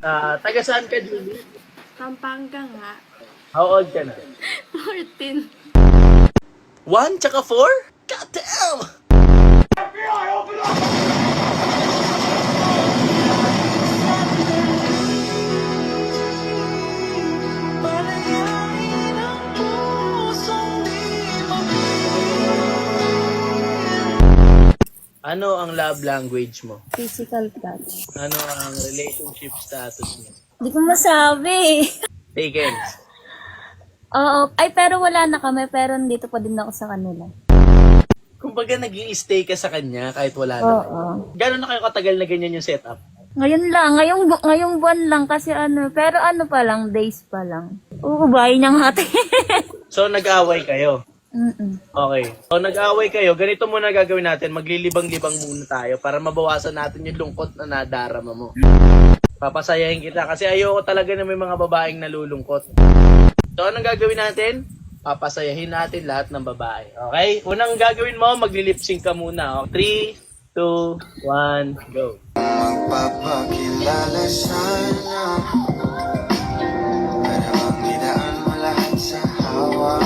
Taga saan ka, Julie? Pampanga nga. How old ka na? 14. 1 tsaka 4? God damn! Ano ang love language mo? Physical touch. Ano ang relationship status mo? Hindi ko masabi. Taken. Oo. Ay, pero wala na kami. Pero nandito pa din ako sa kanila. Kumbaga nag-i-stay ka sa kanya kahit wala na. Oo. Gano'n na kayo katagal na ganyan yung setup? Ngayon lang. Ngayong buwan lang kasi ano. Pero ano pa lang. Days pa lang. Oo, bahay niyang hati. So nag-away kayo? Okay. So nag-away kayo, ganito muna gagawin natin. Maglilibang-libang muna tayo para mabawasan natin yung lungkot na nadarama mo. Papasayahin kita kasi ayoko talaga na may mga babaeng nalulungkot. So anong gagawin natin? Papasayahin natin lahat ng babae. Okay? Unang gagawin mo, magli-lip-sync ka muna. 3, 2, 1, go. Magpapakilala sana para magdidaan mo lahat sa hawa.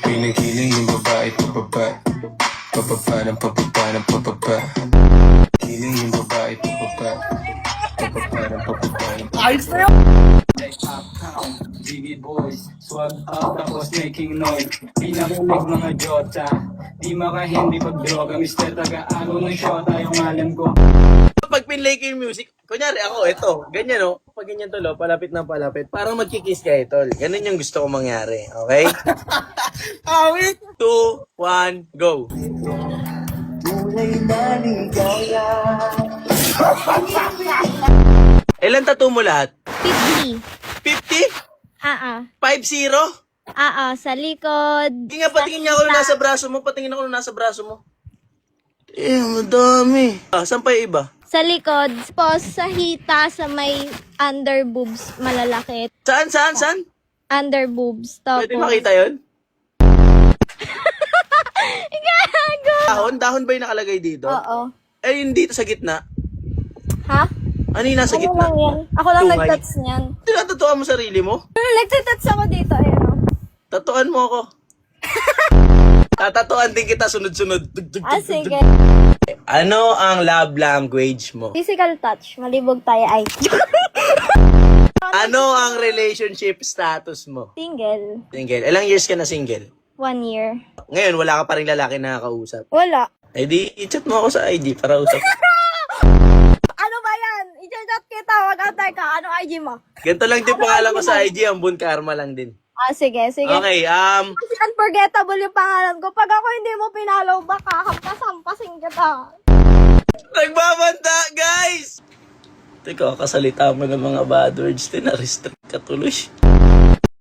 Pinagiling yung babae pababa, pababa ng pababa ng pababa. Giling yung babae pababa, pababa ng pababa ng pababa. Ayos na yun! Uptown, Biggie Boys, swag up tapos making noise. Pinakulig mga jota, di makahindi pag droga. Mr. Taga-ano ng shota yung alam ko. Pag pinlay ko yung music, kunyari ako, ito, ganyan o. Pag ganyan tolo, palapit na palapit. Parang magkikiss kayo, tol. Ganun yung gusto ko mangyari, okay? Awit! 2, 1, go! Ilan tattoo mo lahat? 50. 50? 50? Sa likod. Hindi nga, patingin niya ako nung nasa braso mo. Patingin ako nung nasa braso mo. Madami. Saan pa yung iba? Sa likod. Tapos sa hita, sa may under boobs, malalaki. Saan? Under boobs. Tapos, Pwede makita yun? Gago! Dahon ba yung nakalagay dito? Oo. Eh, yung dito sa gitna. Ha? Ano yung nasa Ano gitna? lang yan? Ako lang Tungay. nag-touch niyan. Tinatatuan mo sarili mo? Nag-touch ako dito. Ayan o. Tatuan mo ako. Tatatuan din kita sunod-sunod. Sige. Ano ang love language mo? Physical touch. Malibog tayo ay. Ano ang relationship status mo? Single. Single. Ilang years ka na single? 1 year. Ngayon, wala ka pa rin lalaki na nakakausap. Wala. Eh di, i-chat mo ako sa IG para usap. Ano ba yan? I-chat kita. Mag-antay ka. Ano IG mo? Ganito lang din pangalan ko sa IG. Ambon Karma lang din. Sige. Okay, Kasi unforgettable yung pangalan ko. Pag ako hindi mo pinalaw, baka hampasin kita. Nagbabanta, guys! Teka, kasalita mo ng mga bad words din. Na-restrict ka tuloy.